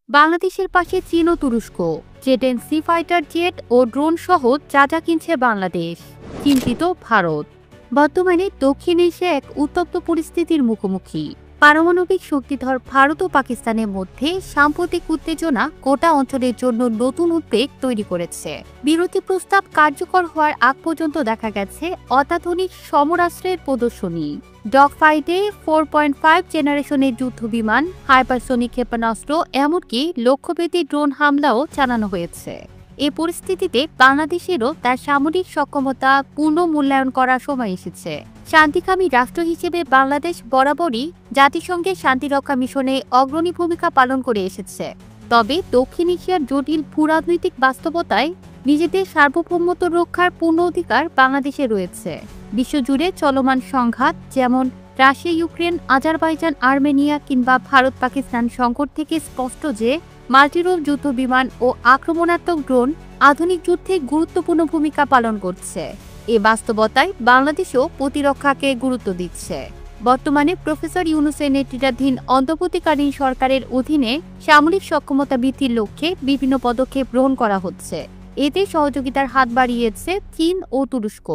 বাংলাদেশের পাশে চীন ও তুরস্ক। জেট-10 সি ফাইটার জেট ও ড্রোন সহ যা যা কিনছে বাংলাদেশ। চিন্তিত ভারত। বর্তমানে দক্ষিণ এশিয়া এক উত্তপ্ত পরিস্থিতির মুখোমুখি। পারমাণবিক শক্তিধর ভারত ও পাকিস্তানের মধ্যে সাম্প্রতিক উত্তেজনা গোটা অঞ্চলের জন্য নতুন উদ্বেগ তৈরি করেছে। বিরতি প্রস্তাব কার্যকর হওয়ার আগ পর্যন্ত দেখা গেছে অত্যাধুনিক সমরাস্ত্রের প্রদর্শনী। ডগ ফাইটে 4.5 জেনারেশনের যুদ্ধ বিমান, হাইপারসোনিক ক্ষেপণাস্ত্র, এমনকি লক্ষ্যভেদী ড্রোন হামলাও চালানো হয়েছে। এই পরিস্থিতিতে বাংলাদেশেরও তার সামরিক সক্ষমতা পূর্ণ মূল্যায়ন করার সময় এসেছে। শান্তিকামী রাষ্ট্র হিসেবে বাংলাদেশ বরাবরই জাতিসংঘের শান্তিরক্ষা মিশনে অগ্রণী ভূমিকা পালন করে এসেছে। তবে দক্ষিণ এশিয়ার জটিল ভূরাজনৈতিক বাস্তবতায় নিজেদের সার্বভৌমত্ব রক্ষার পূর্ণ অধিকার বাংলাদেশে রয়েছে। বিশ্বজুড়ে চলমান সংঘাত, যেমন রাশিয়া ইউক্রেন, আজারবাইজান আর্মেনিয়া কিংবা ভারত পাকিস্তান সংকট থেকে স্পষ্ট যে মাল্টিরোল যুদ্ধ বিমান ও আক্রমণাত্মক ড্রোন আধুনিক যুদ্ধে গুরুত্বপূর্ণ ভূমিকা পালন করছে। এ বাস্তবতায় বাংলাদেশও প্রতিরক্ষাকে গুরুত্ব দিচ্ছে। বর্তমানে প্রফেসর ইউনূসের নেতৃত্বাধীন অন্তর্বর্তীকালীন সরকারের অধীনে সামরিক সক্ষমতা বৃদ্ধির লক্ষ্যে বিভিন্ন পদক্ষেপ গ্রহণ করা হচ্ছে। এতে সহযোগিতার হাত বাড়িয়েছে চীন ও তুরস্ক।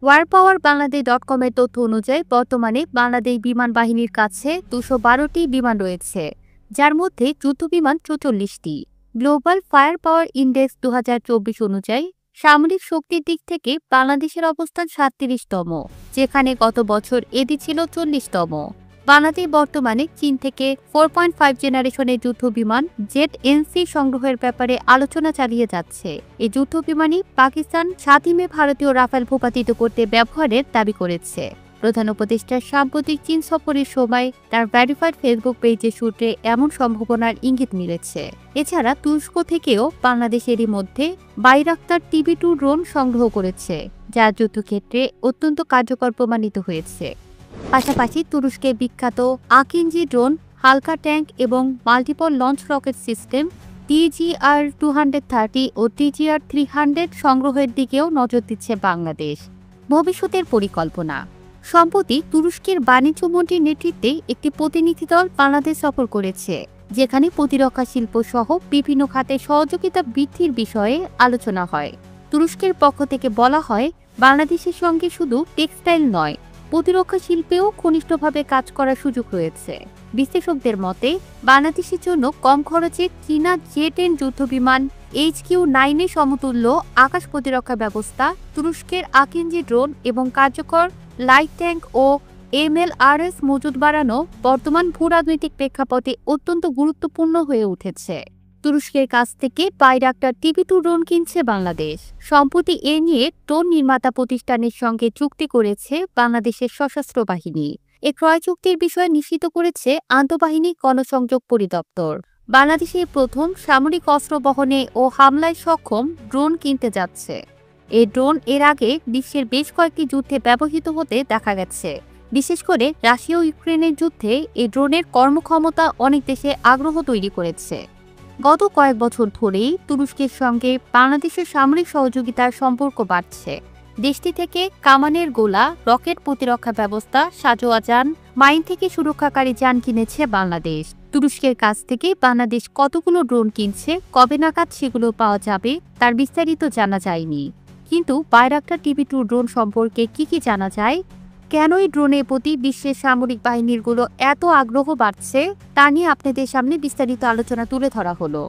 warpowerBangladesh.com এর তথ্য অনুযায়ী বর্তমানে বাংলাদেশ বিমান বাহিনীর কাছে 212টি বিমান রয়েছে, যার মধ্যে যুদ্ধবিমান 44টি। গ্লোবাল ফায়ার পাওয়ার ইন্ডেক্স 2024 অনুযায়ী সামরিক শক্তির দিক থেকে বাংলাদেশের অবস্থান 37তম, যেখানে গত বছর এটি ছিল 40তম। বাংলাদেশ বর্তমানে চীন থেকে 4.5 জেনারেশনের যুদ্ধবিমান জেট-NC সংগ্রহের ব্যাপারে আলোচনা চালিয়ে যাচ্ছে। এই যুদ্ধবিমানই পাকিস্তান 7 মে ভারতীয় রাফেল ভূপাতিত করতে ব্যবহারের দাবি করেছে। প্রধান উপদেষ্টার সাম্প্রতিক চীন সফরের সময় তার ভেরিফাইড ফেসবুক পেজে সূত্রে এমন সম্ভাবনার ইঙ্গিত মিলেছে। এছাড়া তুরস্ক থেকেও বাংলাদেশেরই মধ্যে বাইরাক্তার TB2 ড্রোন সংগ্রহ করেছে, যা যুদ্ধক্ষেত্রে অত্যন্ত কার্যকর প্রমাণিত হয়েছে। পাশাপাশি তুরস্কের বিখ্যাত আকিঞ্জি ড্রোন, হালকা ট্যাঙ্ক এবং multiple launch rocket system TGR-230 ও TGR-300 সংগ্রহের দিকেও নজর দিচ্ছে বাংলাদেশ। ভবিষ্যতের পরিকল্পনা। সম্প্রতি তুরস্কের বাণিজ্য মন্ত্রীর নেতৃত্বে একটি প্রতিনিধি দল বাংলাদেশ সফর করেছে, যেখানে প্রতিরক্ষা শিল্প সহ বিভিন্ন খাতে সহযোগিতা বৃদ্ধির বিষয়ে আলোচনা হয়। তুরস্কের পক্ষ থেকে বলা হয়, বাংলাদেশের সঙ্গে শুধু টেক্সটাইল নয়, প্রতিরক্ষা শিল্পেও ঘনিষ্ঠভাবে কাজ করার সুযোগ রয়েছে। বিশ্লেষকদের মতে, বাংলাদেশের জন্য কম খরচে চীনা জেট-10 যুদ্ধবিমান HQ-9 এর সমতুল্য আকাশ প্রতিরক্ষা ব্যবস্থা, তুরস্কের আকিঞ্জি ড্রোন এবং কার্যকর লাইট ট্যাঙ্ক ও MLRS মজুদ বাড়ানো বর্তমান ভূরাজনৈতিক প্রেক্ষাপটে অত্যন্ত গুরুত্বপূর্ণ হয়ে উঠেছে। তুরস্কের কাছ থেকে বাইরাক্তার TB2 ড্রোন কিনছে বাংলাদেশ। সম্প্রতি এ নিয়ে ড্রোন নির্মাতা প্রতিষ্ঠানের সঙ্গে চুক্তি করেছে বাংলাদেশের সশস্ত্র বাহিনী। এ ক্রয় চুক্তির বিষয়ে নিশ্চিত করেছে আন্তঃবাহিনী গণসংযোগ পরিদপ্তর। বাংলাদেশের প্রথম সামরিক অস্ত্র বহনে ও হামলায় সক্ষম ড্রোন কিনতে যাচ্ছে। এই ড্রোন এর আগে বিশ্বের বেশ কয়েকটি যুদ্ধে ব্যবহৃত হতে দেখা গেছে। বিশেষ করে রাশিয়া ও ইউক্রেনের যুদ্ধে এই ড্রোনের কর্মক্ষমতা অনেক দেশে আগ্রহ তৈরি করেছে। গত কয়েক বছর ধরেই তুরস্কের সঙ্গে বাংলাদেশের সামরিক সহযোগিতার সম্পর্ক বাড়ছে। দেশটি থেকে কামানের গোলা, রকেট প্রতিরক্ষা ব্যবস্থা, সাঁজোয়া যান, মাইন থেকে সুরক্ষাকারী যান কিনেছে বাংলাদেশ। তুরস্কের কাছ থেকে বাংলাদেশ কতগুলো ড্রোন কিনছে, কবে নাগাদ সেগুলো পাওয়া যাবে তার বিস্তারিত জানা যায়নি। কিন্তু বাইরাক্তার TB2 ড্রোন সম্পর্কে কি জানা যায়? কেন এই ড্রোনের প্রতি বিশ্বের সামরিক বাহিনীরগুলো এত আগ্রহ বাড়ছে, তা নিয়ে আপনাদের সামনে বিস্তারিত আলোচনা তুলে ধরা হলো।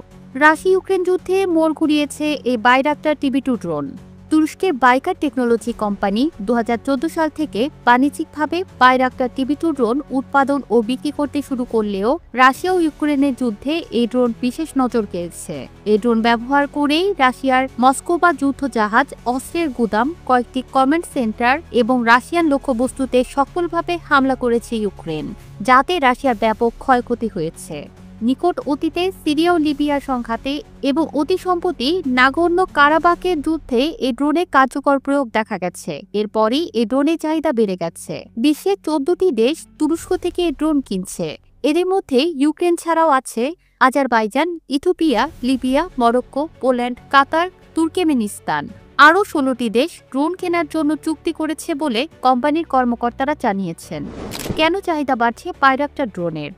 রাশিয়া ইউক্রেন যুদ্ধে মোড় ঘুরিয়েছে এই বাইরাক্তার TB2 ড্রোন। তুরস্কের বাইকার টেকনোলজি কোম্পানি 2014 সাল থেকে বাণিজ্যিকভাবে বাইরাক্তার TB2 ড্রোন উৎপাদন ও বিক্রি করতে শুরু করলেও রাশিয়া ও ইউক্রেনের যুদ্ধে এই ড্রোন বিশেষ নজর কেড়েছে। এই ড্রোন ব্যবহার করেই রাশিয়ার মস্কোবা যুদ্ধ জাহাজ, অস্ত্রের গুদাম, কয়েকটি কমান্ড সেন্টার এবং রাশিয়ান লক্ষ্যবস্তুতে সফলভাবে হামলা করেছে ইউক্রেন, যাতে রাশিয়ার ব্যাপক ক্ষয়ক্ষতি হয়েছে। নিকট অতীতে সিরিয়া ও লিবিয়ার সংঘাতে এবং অতি সম্প্রতি নাগর্নো কারাবাখের যুদ্ধে এই ড্রোনের কার্যকর প্রয়োগ দেখা গেছে। এরপরই এই ড্রোনের চাহিদা বেড়ে গেছে। বিশ্বের 14টি দেশ তুরস্ক থেকে এই ড্রোন কিনছে। এদের মধ্যে ইউক্রেন ছাড়াও আছে Azerbaijan, Ethiopia, Libya, Morocco, Poland, Qatar, Turkmenistan. আরও 16টি দেশ ড্রোন কেনার জন্য চুক্তি করেছে বলে কোম্পানির কর্মকর্তারা জানিয়েছেন। কেন চাহিদা বাড়ছে বাইরাক্তার ড্রোনের?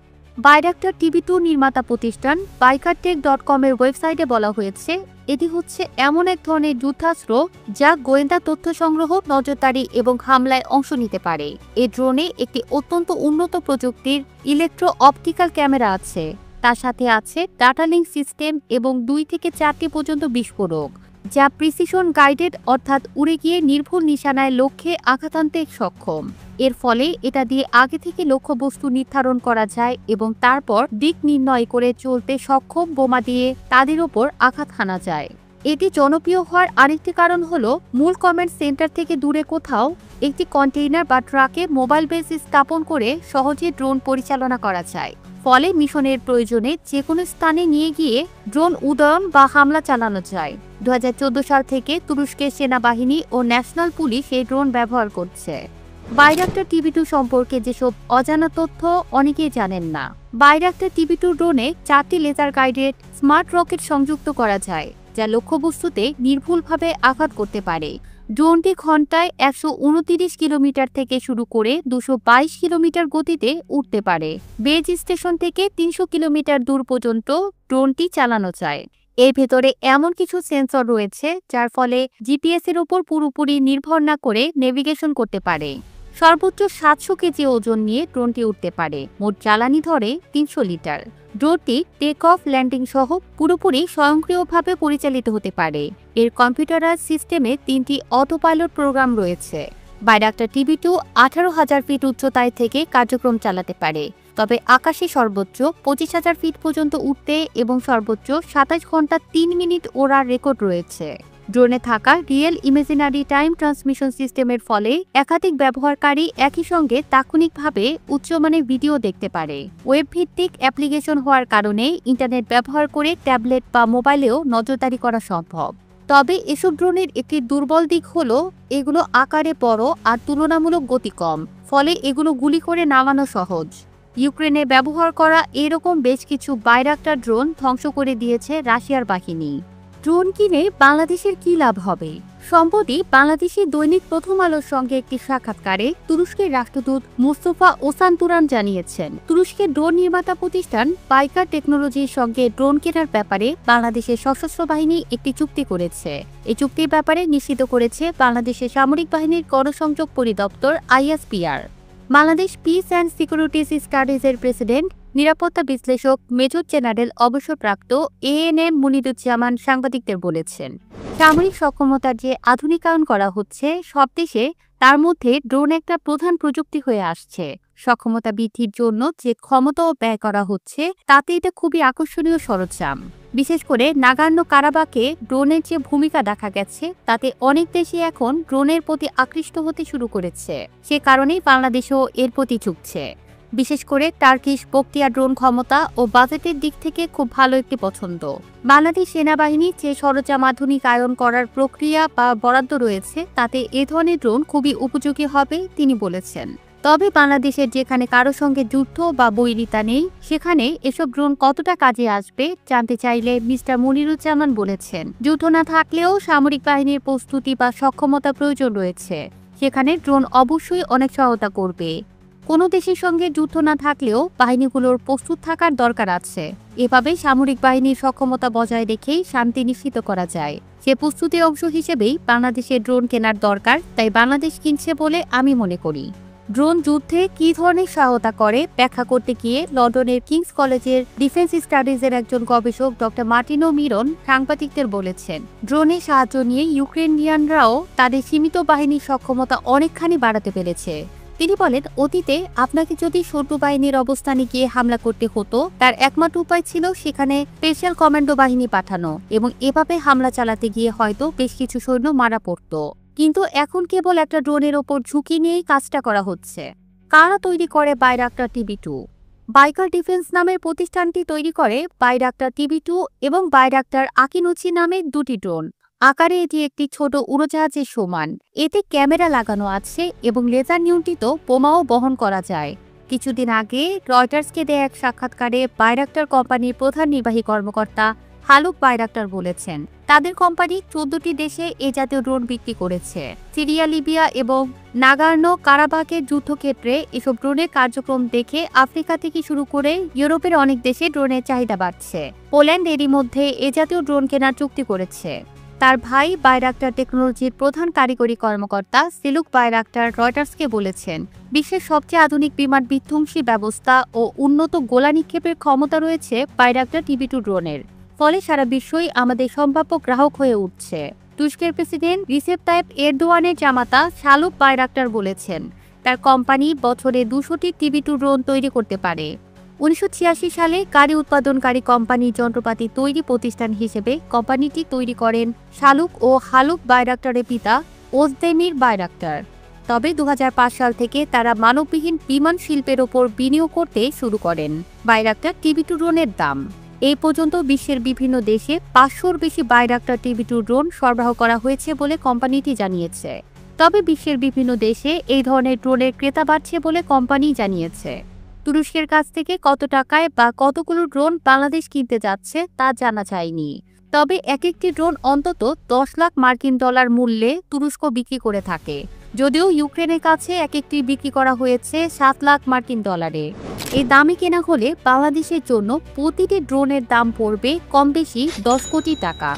বাইরাক্টার টিভি2 নির্মাতা প্রতিষ্ঠান bikertech.com এর ওয়েবসাইটে বলা হয়েছে, এটি হচ্ছে এমন এক ধরনের যুদ্ধাস্ত্র যা গোয়েন্দা তথ্য সংগ্রহ, নজরদারি এবং হামলায় অংশ নিতে পারে। এই ড্রোনে একটি অত্যন্ত উন্নত প্রযুক্তির ইলেকট্রো অপটিক্যাল ক্যামেরা আছে। তার সাথে আছে ডাটা লিঙ্ক সিস্টেম এবং 2 থেকে 4টি পর্যন্ত বিস্ফোরক, যা প্রিসিশন গাইডেড অর্থাৎ উড়ে গিয়ে নির্ভুল নিশানায় লক্ষ্যে আঘাত আনতে সক্ষম। এর ফলে এটা দিয়ে আগে থেকে লক্ষ্যবস্তু নির্ধারণ করা যায় এবং তারপর দিক নির্ণয় করে চলতে সক্ষম বোমা দিয়ে তাদের ওপর আঘাত হানা যায়। এটি জনপ্রিয় হওয়ার আরেকটি কারণ হলো মূল কমান্ড সেন্টার থেকে দূরে কোথাও একটি কন্টেইনার বা ট্রাকে মোবাইল বেস স্থাপন করে সহজে ড্রোন পরিচালনা করা যায়। ফলে মিশনের প্রয়োজনে যে কোনো স্থানে নিয়ে গিয়ে ড্রোন উড্ডয়ন বা হামলা চালানো যায়। 2014 সাল থেকে তুরস্কের সেনাবাহিনী ও ন্যাশনাল পুলিশ এই ড্রোন ব্যবহার করছে। বাইরাক্টার টিভি2 সম্পর্কে যেসব অজানা তথ্য অনেকেই জানেন না। বাইরাক্টার টিভি2 ড্রোনে 4টি লেজার গাইডেড স্মার্ট রকেট সংযুক্ত করা যায়, যা লক্ষ্যবস্তুতে নির্ভুলভাবে আঘাত করতে পারে। ড্রোনটি ঘন্টায় 129 কিলোমিটার থেকে শুরু করে 222 কিলোমিটার গতিতে উঠতে পারে। বেজ স্টেশন থেকে 300 কিলোমিটার দূর পর্যন্ত ড্রোনটি চালানো যায়। এর ভেতরে এমন কিছু সেন্সর রয়েছে যার ফলে জিপিএস এর উপর পুরোপুরি নির্ভর না করে নেভিগেশন করতে পারে। সর্বোচ্চ 700 কেজি ওজন নিয়ে ড্রোনটি উঠতে পারে। মোট জ্বালানি ধরে 300 লিটার। ড্রোনটি টেক অফ, ল্যান্ডিং সহ পুরোপুরি স্বয়ংক্রিয়ভাবে পরিচালিত হতে পারে। এর কম্পিউটারাইজ সিস্টেমে 3টি অটো পাইলট প্রোগ্রাম রয়েছে। বাইরাক্টার টিভি2 18,000 ফিট উচ্চতায় থেকে কার্যক্রম চালাতে পারে, তবে আকাশে সর্বোচ্চ 25,000 ফিট পর্যন্ত উঠতে এবং সর্বোচ্চ 27 ঘন্টা 3 মিনিট ওড়ার রেকর্ড রয়েছে। ড্রোনে থাকা রিয়েল ইমেজিনারি টাইম ট্রান্সমিশন সিস্টেমের ফলে একাধিক ব্যবহারকারী একই সঙ্গে তাৎক্ষণিকভাবে উচ্চমানের ভিডিও দেখতে পারে। ওয়েব ভিত্তিক অ্যাপ্লিকেশন হওয়ার কারণে ইন্টারনেট ব্যবহার করে ট্যাবলেট বা মোবাইলেও নজরদারি করা সম্ভব। তবে এসব ড্রোনের একটি দুর্বল দিক হলো এগুলো আকারে বড় আর তুলনামূলক গতি কম, ফলে এগুলো গুলি করে নামানো সহজ। ইউক্রেনে ব্যবহার করা এরকম বেশ কিছু বাইরাক্টার ড্রোন ধ্বংস করে দিয়েছে রাশিয়ার বাহিনী। ড্রোন কিনে বাংলাদেশের কি লাভ হবে? সম্প্রতি বাংলাদেশি দৈনিক প্রথম আলোর সঙ্গে একটি সাক্ষাৎকারে তুরস্কের রাষ্ট্রদূত মোস্তফা ওসান তুরান জানিয়েছেন, তুরস্কের ড্রোন নির্মাতা প্রতিষ্ঠান বাইকার টেকনোলজির সঙ্গে ড্রোন কেনার ব্যাপারে বাংলাদেশের সশস্ত্র বাহিনী একটি চুক্তি করেছে। এই চুক্তির ব্যাপারে নিশ্চিত করেছে বাংলাদেশের সামরিক বাহিনীর গণসংযোগ পরিদপ্তর ISPR। Bangladesh peace and security স্টাডিজের প্রেসিডেন্ট, নিরাপত্তা বিশ্লেষক মেজর জেনারেল অবসরপ্রাপ্ত ANM মুনিরুজ্জামান সাংবাদিকদের বলেছেন, সামরিক সক্ষমতার যে আধুনিকায়ন করা হচ্ছে সব দেশে, তার মধ্যে ড্রোন একটা প্রধান প্রযুক্তি হয়ে আসছে। সক্ষমতা বৃদ্ধির জন্য যে ক্ষমতাও ব্যয় করা হচ্ছে তাতে এটা খুবই আকর্ষণীয় সরঞ্জাম। বিশেষ করে নাগার্নো কারাবাকে ড্রোনের যে ভূমিকা দেখা গেছে তাতে অনেক দেশই এখন ড্রোনের প্রতি আকৃষ্ট হতে শুরু করেছে। সে কারণেই বাংলাদেশও এর প্রতি ঝুঁকছে। বিশেষ করে টার্কিশ বক্তিয়া ড্রোন ক্ষমতা ও বাজেটের দিক থেকে খুব ভালো একটি পছন্দ। বাংলাদেশ সেনাবাহিনীর যে সরঞ্জাম আধুনিকায়ন করার প্রক্রিয়া বা বরাদ্দ রয়েছে তাতে এ ধরনের ড্রোন খুবই উপযোগী হবে তিনি বলেছেন। তবে বাংলাদেশের যেখানে কারো সঙ্গে যুদ্ধ বা বৈরিতা নেই সেখানে এসব ড্রোন কতটা কাজে আসবে জানতে চাইলে মিস্টার মুনিরুজ্জামান বলেছেন, যুদ্ধ না থাকলেও সামরিক বাহিনীর প্রস্তুতি বা সক্ষমতা প্রয়োজন রয়েছে, সেখানে ড্রোন অবশ্যই অনেক সহায়তা করবে। কোনো দেশের সঙ্গে যুদ্ধ না থাকলেও বাহিনীগুলোর প্রস্তুত থাকার দরকার আছে। এভাবে সামরিক বাহিনীর সক্ষমতা বজায় রেখেই শান্তি নিশ্চিত করা যায়। সে প্রস্তুতির অংশ হিসেবেই বাংলাদেশের ড্রোন কেনার দরকার, তাই বাংলাদেশ কিনছে বলে আমি মনে করি। ড্রোন যুদ্ধে কী ধরনের সহায়তা করে ব্যাখ্যা করতে গিয়ে লন্ডনের কিংস কলেজের ডিফেন্স স্টাডিজের একজন গবেষক ডক্টর মার্টিনো মিরন সাংবাদিকদের বলেছেন, ড্রোনের সাহায্য নিয়ে ইউক্রেনিয়ানরাও তাদের সীমিত বাহিনীর সক্ষমতা অনেকখানি বাড়াতে পেরেছে। তিনি বলেন, অতীতে আপনাকে যদি শত্রু বাহিনীর অবস্থানে গিয়ে হামলা করতে হতো, তার একমাত্র উপায় ছিল সেখানে স্পেশাল কমান্ডো বাহিনী পাঠানো এবং এভাবে হামলা চালাতে গিয়ে হয়তো বেশ কিছু সৈন্য মারা পড়ত। কিন্তু এখন কেবল একটা ড্রোনের ওপর ঝুঁকি নিয়েই কাজটা করা হচ্ছে। কারা তৈরি করে বাইরাক্টার টিভি2? বাইকার ডিফেন্স নামের প্রতিষ্ঠানটি তৈরি করে বাইরাক্টার টিভি2 এবং বাইরাক্টার আকিনুচি নামের দুটি ড্রোন। আকারে এটি একটি ছোট উড়োজাহাজের সমান। এতে ক্যামেরা লাগানো আছে এবং লেজার নিয়ন্ত্রিত বোমাও বহন করা যায়। কিছুদিন আগে রয়টার্সকে দেয়া এক সাক্ষাৎকারে বাইরাক্টার কোম্পানির প্রধান নির্বাহী কর্মকর্তা হালুক বাইরাক্টার বলেছেন, তাদের কোম্পানি 14টি দেশে এ জাতীয় ড্রোন বিক্রি করেছে। সিরিয়া, লিবিয়া এবং নাগার্নো কারাবাখের যুদ্ধক্ষেত্রে এসব ড্রোনের কার্যক্রম দেখে আফ্রিকা থেকে শুরু করে ইউরোপের অনেক দেশে ড্রোনের চাহিদা বাড়ছে। পোল্যান্ড এরই মধ্যে এ জাতীয় ড্রোন কেনার চুক্তি করেছে। তার ভাই বাইরাক্টার টেকনোলজির প্রধান কারিগরি কর্মকর্তা সিলুক বাইরাক্টার রয়টার্সকে বলেছেন, বিশ্বের সবচেয়ে আধুনিক বিমান বিধ্বংসী ব্যবস্থা ও উন্নত গোলা নিক্ষেপের ক্ষমতা রয়েছে বাইরাক্টার TB2 ড্রোনের। ফলে সারা বিশ্বই আমাদের সম্ভাব্য গ্রাহক হয়ে উঠছে। তুরস্কের প্রেসিডেন্ট রিসেপ তাইপ এরদোয়ানের জামাতা শালুক বাইরাক্টার বলেছেন, তার কোম্পানি বছরে 200টি TB2 ড্রোন তৈরি করতে পারে। 1986 সালে গাড়ি উৎপাদনকারী কোম্পানি যন্ত্রপাতি তৈরি প্রতিষ্ঠান হিসেবে কোম্পানিটি তৈরি করেন শালুক ও হালুক বাইরাক্টারের পিতা ওজদেমির বাইরাক্টার। তবে 2005 সাল থেকে তারা মানববিহীন বিমান শিল্পের ওপর বিনিয়োগ করতে শুরু করেন। বাইরাক্টার TB2 ড্রোনের দাম এই পর্যন্ত বিশ্বের বিভিন্ন দেশে 500-র বেশি বাইরাক্টার TB2 ড্রোন সরবরাহ করা হয়েছে বলে কোম্পানিটি জানিয়েছে। তবে বিশ্বের বিভিন্ন দেশে এই ধরনের ড্রোনের ক্রেতা বাড়ছে বলে কোম্পানি জানিয়েছে। তুরস্কের কাছ থেকে কত টাকায় বা কতগুলো ড্রোন বাংলাদেশ কিনতে যাচ্ছে তা জানা যায়নি। তবে এক একটি ড্রোন অন্তত 10 লাখ মার্কিন ডলার মূল্যে তুরস্ক বিক্রি করে থাকে, যদিও ইউক্রেনের কাছে এক একটি বিক্রি করা হয়েছে 7 লাখ মার্কিন ডলারে। এই দামে কেনা হলে বাংলাদেশের জন্য প্রতিটি ড্রোনের দাম পড়বে কম বেশি 10 কোটি টাকা।